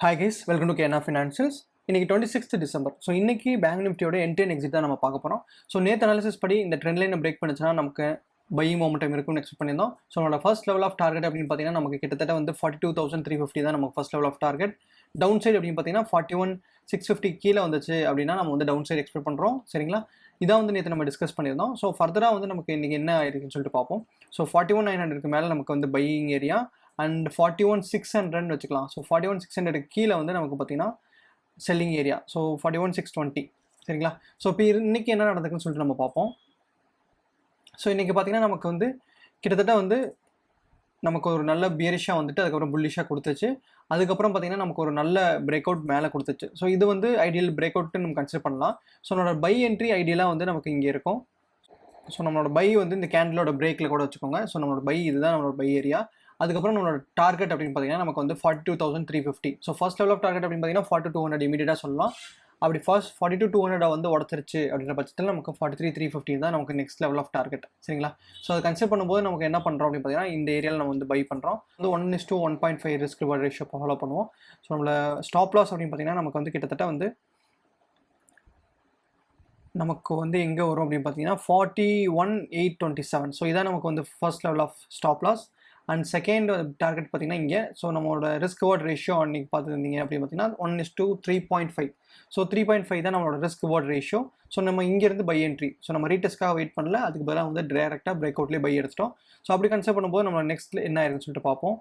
Hi guys, welcome to KNR Financials. இன்னைக்கு 26th December. So இன்னைக்கு bank நிஃப்டியோட entry and exit தான் நம்ம பார்க்க போகிறோம். ஸோ நேற்று அனாலிசிஸ் படி இந்த ட்ரெண்ட் லைனை பிரேக் பண்ணுச்சுன்னா நமக்கு பையிங் மொமெண்டம் இருக்கும்னு எக்ஸ்பெக்ட் பண்ணியிருந்தோம். ஸோ நம்மளோட ஃபர்ஸ்ட் லெவல் ஆஃப் டார்கெட் அப்படின்னு பார்த்தீங்கன்னா நமக்கு கிட்டத்தட்ட வந்து 42,350 தான் நமக்கு first level of target. Downside அப்படின்னு பார்த்தீங்கன்னா 41,650 கீழே வந்துச்சு அப்படின்னா நம்ம வந்து டவுன் சைடு எக்ஸ்பெக்ட் பண்ணுறோம். சரிங்களா? இதான் வந்து நேற்று நம்ம டிஸ்கஸ் பண்ணியிருந்தோம். ஸோ ஃபர்தராக வந்து நமக்கு இன்றைக்கி என்ன இருக்குன்னு சொல்லிட்டு பார்ப்போம். ஸோ 41,900க்கு மேலே நமக்கு வந்து பையிங் ஏரியா அண்ட் 41,600 வச்சுக்கலாம். ஸோ 41,600 கீழே வந்து நமக்கு பார்த்தீங்கன்னா செல்லிங் ஏரியா. ஸோ 41,620 சரிங்களா? ஸோ இப்போ இன்னைக்கு என்ன நடந்துக்குன்னு சொல்லிட்டு நம்ம பார்ப்போம். ஸோ இன்றைக்கி பார்த்தீங்கன்னா நமக்கு வந்து கிட்டத்தட்ட வந்து நமக்கு ஒரு நல்ல பியரிஷாக வந்துட்டு அதுக்கப்புறம் புல்லிஷாக கொடுத்துச்சு. அதுக்கப்புறம் பார்த்தீங்கன்னா நமக்கு ஒரு நல்ல பிரேக் அவுட் மேலே கொடுத்துச்சு. ஸோ இது வந்து ஐடியல் பிரேக் அவுட்னு நம்ம கன்சிடர் பண்ணலாம். ஸோ நம்மளோட பை என்ட்ரி ஐடியலாக வந்து நமக்கு இங்கே இருக்கும். ஸோ நம்மளோட பை வந்து இந்த கேண்டிலோட பிரேக்கில் கூட வச்சுக்கோங்க. ஸோ நம்மளோட பை இதுதான் நம்மளோட பை ஏரியா. அதுக்கப்புறம் நம்மளோட டார்கெட் அப்படின்னு பார்த்தீங்கன்னா நமக்கு வந்து 42,350. So first level of target அப்படின்னு பார்த்தீங்கன்னா 4200 இமீடியட்டாக சொல்லலாம். அப்படி ஃபர்ஸ்ட் 42,200 வந்து உடச்சிருச்சு அப்படின்ற பட்சத்தில் நமக்கு 43,350 தான் நமக்கு நெக்ஸ்ட் லெவல் ஆஃப் டார்கெட். சரிங்களா? ஸோ அதை கன்சிடர் பண்ணும்போது நமக்கு என்ன பண்ணுறோம் அப்படின்னு பார்த்தீங்கன்னா இந்த ஏரியாவில் நம்ம வந்து பை பண்ணுறோம். வந்து 1:1.5 ரிஸ்க் ரிவார்ட் ரேஷியோ ஃபாலோ பண்ணுவோம். ஸோ நம்மளோட ஸ்டாப் லாஸ் அப்படின்னு பார்த்தீங்கன்னா நமக்கு வந்து கிட்டத்தட்ட வந்து நமக்கு வந்து எங்கே வரும் அப்படின்னு பார்த்தீங்கன்னா 41,827. ஸோ இதான் நமக்கு வந்து first level of stop loss. And second target பார்த்தீங்கன்னா இங்கே. ஸோ நம்மளோட ரிஸ்க் ரிவார்ட் ரேஷியோ அன்றைக்கி பார்த்துருந்தீங்க அப்படின்னு பார்த்தீங்கன்னா 1:3.5. ஸோ 3.5 தான் நம்மளோட ரிஸ்க் ரிவார்ட் ரேஷியோ. ஸோ நம்ம இங்கேருந்து பை என்ட்ரி. ஸோ நம்ம ரீடெஸ்ட்காக வெயிட் பண்ணல, அதுக்கு பதிலாக வந்து டேரெக்டாக பிரேக் அவுட்லேயே பை எடுத்துட்டோம். ஸோ அப்படி கன்சிடர் பண்ணும்போது நம்ம நெக்ஸ்ட் என்ன ஆயிருக்குன்னு சொல்லிட்டு பார்ப்போம்.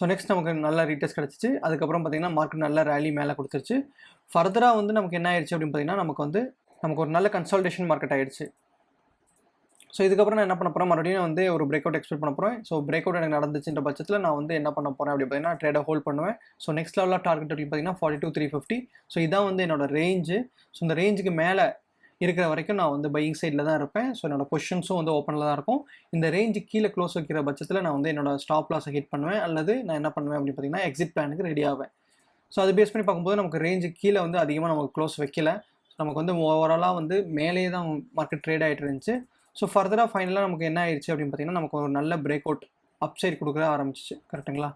ஸோ நெக்ஸ்ட் நமக்கு நல்ல ரீடெஸ்ட் கிடச்சிச்சு. அதுக்கப்புறம் பார்த்தீங்கன்னா மார்க்கெட் நல்ல ரேலி மேலே கொடுத்துருச்சு. ஃபர்தராக வந்து நமக்கு என்ன ஆயிடுச்சு அப்படின்னு பார்த்தீங்கன்னா நமக்கு ஒரு நல்ல கன்சால்டேஷன் மார்க்கெட் ஆயிடுச்சு. ஸோ இதுக்கப்புறம் நான் என்ன பண்ண போகிறேன், மறுபடியும் வந்து ஒரு பிரேக் அவுட் எக்ஸ்பெக்ட் பண்ண போகிறேன். ஸோ பிரேக் அவுட் எனக்கு நடந்துச்சுன்ற பட்சத்தில் நான் வந்து என்ன பண்ண போகிறேன் அப்படி பார்த்தீங்கன்னா ட்ரேடை ஹோல்ட் பண்ணுவேன். So next level of target அப்படின்னு பார்த்தீங்கன்னா 42,350. ஸோ இதான் வந்து என்னோட ரேஞ்சு. ஸோ இந்த ரேஞ்சுக்கு மேலே இருக்கிற வரைக்கும் நான் வந்து பையிங் சைடில் தான் இருப்பேன். ஸோ என்னோட பொசிஷன்ஸும் வந்து ஓப்பனில் தான் இருக்கும். இந்த ரேஞ்சு கீழே க்ளோஸ் வைக்கிற பட்சத்தில் நான் வந்து என்னோட ஸ்டாப் லாஸை ஹிட் பண்ணுவேன், அல்லது நான் என்ன பண்ணுவேன் அப்படின்னு பார்த்தீங்கன்னா எக்ஸிட் பிளானுக்கு ரெடி ஆவேன். ஸோ அது பேஸ் பண்ணி பார்க்கும்போது நமக்கு ரேஞ்சு கீழே வந்து அதிகமாக நமக்கு க்ளோஸ் வைக்கல. நமக்கு வந்து ஓவராலாக வந்து மேலேயே தான் மார்க்கெட் ட்ரேட் ஆகிட்டு இருந்துச்சு. ஸோ ஃபர்தராக ஃபைனலாக நமக்கு என்ன ஆயிடுச்சு அப்படின்னு பார்த்தீங்கன்னா நமக்கு ஒரு நல்ல பிரேக் அவுட் அப் சைடு கொடுக்க ஆரம்பிச்சிச்சு. கரெக்டுங்களா?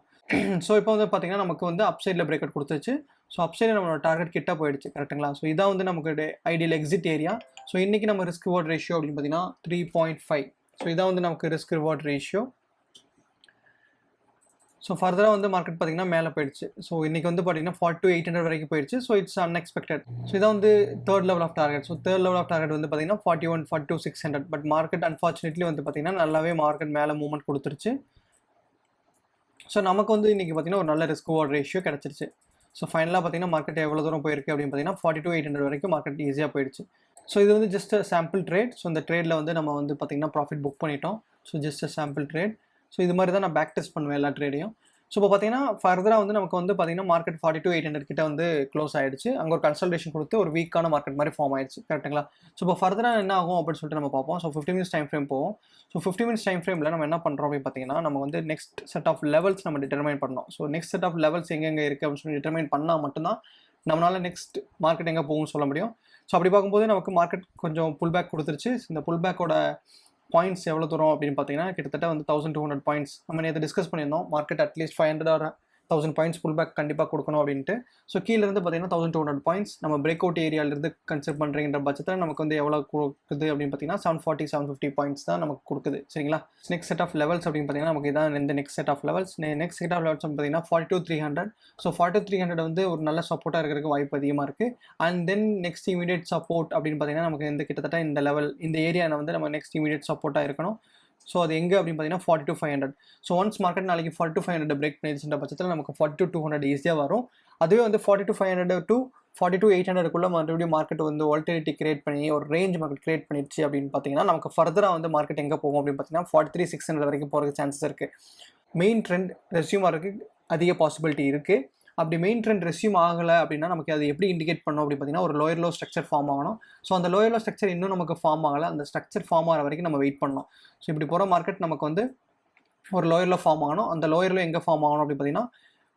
ஸோ இப்போ வந்து பார்த்தீங்கன்னா நமக்கு வந்து அப் சைடில் பிரேக் அவுட் கொடுத்துச்சு. ஸோ அப் சைடில் நம்மளோட டார்கெட் கிட்ட போயிடுச்சு. கரெக்டுங்களா? ஸோ இதான் வந்து நமக்கு ஐடியல் எக்ஸிட் ஏரியா. ஸோ இன்றைக்கி நம்ம ரிஸ்க் ரிவார்ட் ரேஷியோ அப்படின்னு பார்த்தீங்கன்னா 3.5. ஸோ இதான் வந்து நமக்கு ரிஸ்க் ரிவார்ட் ரேஷியோ. ஸோ ஃபர்தராக வந்து மார்க்கெட் பார்த்தீங்கன்னா மேலே போயிடுச்சு. ஸோ இன்றைக்கி வந்து பார்த்தீங்கன்னா 42,800 வரைக்கும் போயிடுச்சு. So it's unexpected. ஸோ இதான் வந்து third level of target. So third level of target வந்து பார்த்தீங்கன்னா 42,600. பட் மார்க்கெட் அன்ஃபார்ச்சுனேட்லி வந்து பார்த்தீங்கன்னா நல்லாவே மார்க்கெட் மேலே மூவ்மெண்ட் கொடுத்துருச்சு. ஸோ நமக்கு வந்து இன்றைக்கி பார்த்தீங்கன்னா ஒரு நல்ல ரிஸ்க் ரிவார்ட் ரேஷியோ கிடச்சிருச்சு. ஸோ ஃபைனலாக பார்த்தீங்கன்னா மார்க்கெட் எவ்வளோ தூரம் போயிருக்கு அப்படின்னு பார்த்தீங்கன்னா 42,800 வரைக்கும் மார்க்கெட் ஈஸியாக போயிடுச்சு. ஸோ இது வந்து ஜஸ்ட் சாம்பிள் ட்ரேட். ஸோ இந்த ட்ரேடில் வந்து நம்ம வந்து பார்த்தீங்கன்னா ப்ராஃபிட் புக் பண்ணிட்டோம். So just sample trade. So இது மாதிரி தான் நான் பேக் டெஸ்ட் பண்ணுவேன் எல்லா ட்ரேடையும். ஸோ இப்போ பார்த்தீங்கன்னா ஃபர்தராக வந்து நமக்கு வந்து பார்த்தீங்கன்னா மார்க்கெட் 42,800 கிட்ட வந்து க்ளோஸ் ஆயிடுச்சு. அங்கே ஒரு கன்சல்டேஷன் கொடுத்து ஒரு வீக்கான மார்க்கெட் மாதிரி ஃபார்ம் ஆயிடுச்சு. கரெக்டுங்களா? ஸோ இப்போ ஃபர்தராக என்ன ஆகும் அப்படின்னு சொல்லிட்டு நம்ம பார்ப்போம். ஸோ 15 மினிட்ஸ் டைம் ஃப்ரேம் போவோம். ஸோ 15 மினிட்ஸ் டைம் ஃப்ரேமில் நம்ம என்ன பண்ணுறோம் அப்படின்னு பார்த்தீங்கன்னா நம்ம வந்து நெக்ஸ்ட் செட் ஆஃப் லெவல்ஸ் நம்ம டிட்டர்மைன் பண்ணோம். So next set of levels எங்கெங்கே இருக்குது அப்படின்னு சொல்லி டிட்டர்மைன் பண்ணால் மட்டும்தான் நம்மளால் நெக்ஸ்ட் மார்க்கெட் எங்கே போகும்னு சொல்ல முடியும். ஸோ அப்படி பார்க்கும்போது நமக்கு மார்க்கெட் கொஞ்சம் புல் பேக் கொடுத்துருச்சு. இந்த புல் பேக்கோட பாயிண்ட்ஸ் எவ்வளோ தூரம் அப்படின்னு பார்த்தீங்கன்னா கிட்டத்தட்ட வந்து 1,200 பாயிண்ட்ஸ் நம்ம நேற்று டிஸ்கஸ் பண்ணியிருந்தோம். Market at least 500 or 1,000 points pull back கண்டிப்பாக கொடுக்கணும் அப்படின்ட்டு. ஸோ கீழேருந்து பார்த்தீங்கன்னா 1,200 பாயிண்ட்ஸ் நம்ம பிரேக் அவுட் ஏரியாவிலேருந்து கன்சிடர் பண்ணுறீங்கிற பட்சத்தில் நமக்கு வந்து எவ்வளோ கொடுக்குது அப்படின்னு பார்த்தீங்கன்னா 740-750 பாயிண்ட்ஸ் தான் நமக்கு கொடுக்குது. சரிங்களா? நெக்ஸ்ட் செட் ஆஃப் லெவல்ஸ் அப்படின்னு பார்த்தீங்கன்னா நமக்கு இதான் இந்த next set of levels. Next set of levels பார்த்தீங்கன்னா 42,300. ஸோ 42,300 வந்து ஒரு நல்ல சப்போர்ட்டாக இருக்கிறதுக்கு வாய்ப்பு அதிகமாக இருக்குது. And then next immediate support அப்படின்னு பார்த்தீங்கன்னா நமக்கு இந்த கிட்டத்தட்ட இந்த லெவல் இந்த ஏரியாவில் வந்து நம்ம நெக்ஸ்ட் இமீடியட் சப்போர்ட்டாக இருக்கணும். ஸோ அது எங்கே அப்படின்னு பார்த்தீங்கன்னா 42,500. ஸோ ஒன்ஸ் மார்க்கெட் நாளைக்கு 42,500 பிரேக் பண்ணிடுச்சுன்ற பட்சத்தில் நமக்கு 42,200 ஈஸியாக வரும். அதுவே வந்து 42,500 to 42,800 மறுபடியும் மார்க்கெட் வந்து வாலட்டிலிட்டி கிரியேட் பண்ணி ஒரு ரேஞ்ச் மார்க்கெட் கிரியேட் பண்ணிடுச்சு அப்படின்னு பார்த்தீங்கன்னா நமக்கு ஃபர்தராக வந்து மார்க்கெட் எங்கே போகும் அப்படின்னு பார்த்தீங்கன்னா 43,600 வரைக்கும் போகிறதுக்கு சான்சஸ் இருக்குது. மெயின் ட்ரெண்ட் ரெஸ்யூம் ஆகிறதுக்கு அதிக பாசிபிலிட்டி இருக்குது. அப்படி மெயின் ட்ரெண்ட் ரெஸ்யூம் ஆகலை அப்படின்னா நமக்கு அது எப்படி இண்டிகேட் பண்ணோம் அப்படின்னு பார்த்தீங்கன்னா ஒரு லோயர் லோ ஸ்ட்ரக்சர் ஃபார்ம் ஆகணும். ஸோ அந்த லோயர் லோ ஸ்ட்ரக்சர் இன்னும் நமக்கு ஃபார்ம் ஆகலை. அந்த ஸ்ட்ரக்சர் ஃபார்ம் ஆகிற வரைக்கும் நம்ம வெயிட் பண்ணணும். ஸோ இப்படி போகிற மார்க்கெட் நமக்கு வந்து ஒரு லோயரில் ஃபார்ம் ஆகணும். அந்த லோயரில் எங்கே ஃபார்ம் ஆகணும் அப்படின்னு பார்த்தீங்கன்னா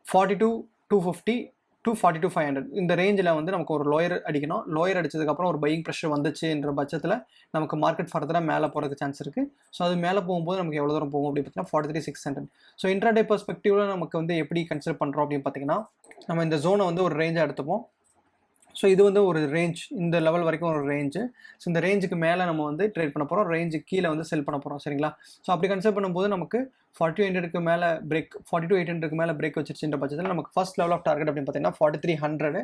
42,250 to 42,500 இந்த ரேஞ்சில் வந்து நமக்கு ஒரு லோயர் அடிக்கணும். லோயர் அடிச்சதுக்கப்புறம் ஒரு பையிங் ப்ரெஷர் வந்துச்சுன்ற பட்சத்தில் நமக்கு மார்க்கெட் ஃபர்தராக மேலே போகிறதுக்கு சான்ஸ் இருக்குது. ஸோ அது மேலே போகும்போது நமக்கு எவ்வளோ தூரம் போகும் அப்படின்னு பார்த்தீங்கன்னா 43,600. ஸோ இன்ட்ராடே பெர்ஸ்பெக்டிவில் நமக்கு வந்து எப்படி கன்சிடர் பண்ணுறோம் அப்படின்னு பார்த்தீங்கன்னா, நம்ம இந்த ஜோனை வந்து ஒரு ரேஞ்சாக எடுத்துப்போம். ஸோ இது வந்து ஒரு ரேஞ்ச், இந்த லெவல் வரைக்கும் ஒரு ரேஞ்சு. ஸோ இந்த ரேஞ்சுக்கு மேலே நம்ம வந்து ட்ரேட் பண்ண போகிறோம், ரேஞ்சுக்கு கீழே வந்து செல் பண்ண போகிறோம். சரிங்களா? ஸோ அப்படி கன்சிடர் பண்ணும்போது நமக்கு 4200க்கு மேலே பிரேக், 42,800க்கு மேலே பிரேக் வச்சிருச்சுன்ற பட்சத்தில் நமக்கு ஃபர்ஸ்ட் லெவல் ஆஃப் டார்கெட் அப்படின்னு பார்த்தீங்கன்னா 4300.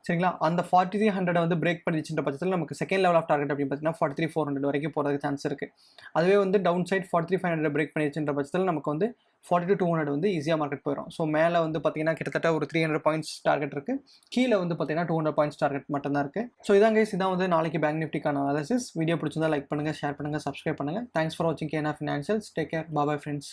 சரிங்களா? அந்த 4300 வந்து பிரேக் பண்ணிச்சுன்ற பட்சத்தில் நமக்கு செகண்ட் லெவல் ஆஃப் டார்கெட் அப்படின்னு பார்த்தீங்கன்னா 43,400 வரைக்கும் போகிறதுக்கு சான்ஸ் இருக்குது. அதுவே வந்து டவுன் சைட் 43,500 பிரேக் பண்ணிச்சுன்ற பட்சத்தில் நமக்கு வந்து 42,200 வந்து ஈஸியாக மார்க்கெட் போயிடும். ஸோ மேலே வந்து பார்த்தீங்கன்னா கிட்டத்தட்ட ஒரு 300 பாயிண்ட்ஸ் டார்கெட் இருக்குது. கீழே வந்து பார்த்தீங்கன்னா 200 பாயிண்ட்ஸ் டார்கெட் மட்டும் தான் இருக்குது. ஸோ இதான் கைஸ், இதான் வந்து நாளைக்கு பேங்க் நிஃப்டிக்கான அனாலிசிஸ். வீடியோ பிடிச்சிருந்தா லைக் பண்ணுங்கள், ஷேர் பண்ணுங்கள், சப்ஸ்கிரைப் பண்ணுங்கள். தேங்க்ஸ் ஃபார் வாட்சிங் கேனா financials. Take care, bye friends.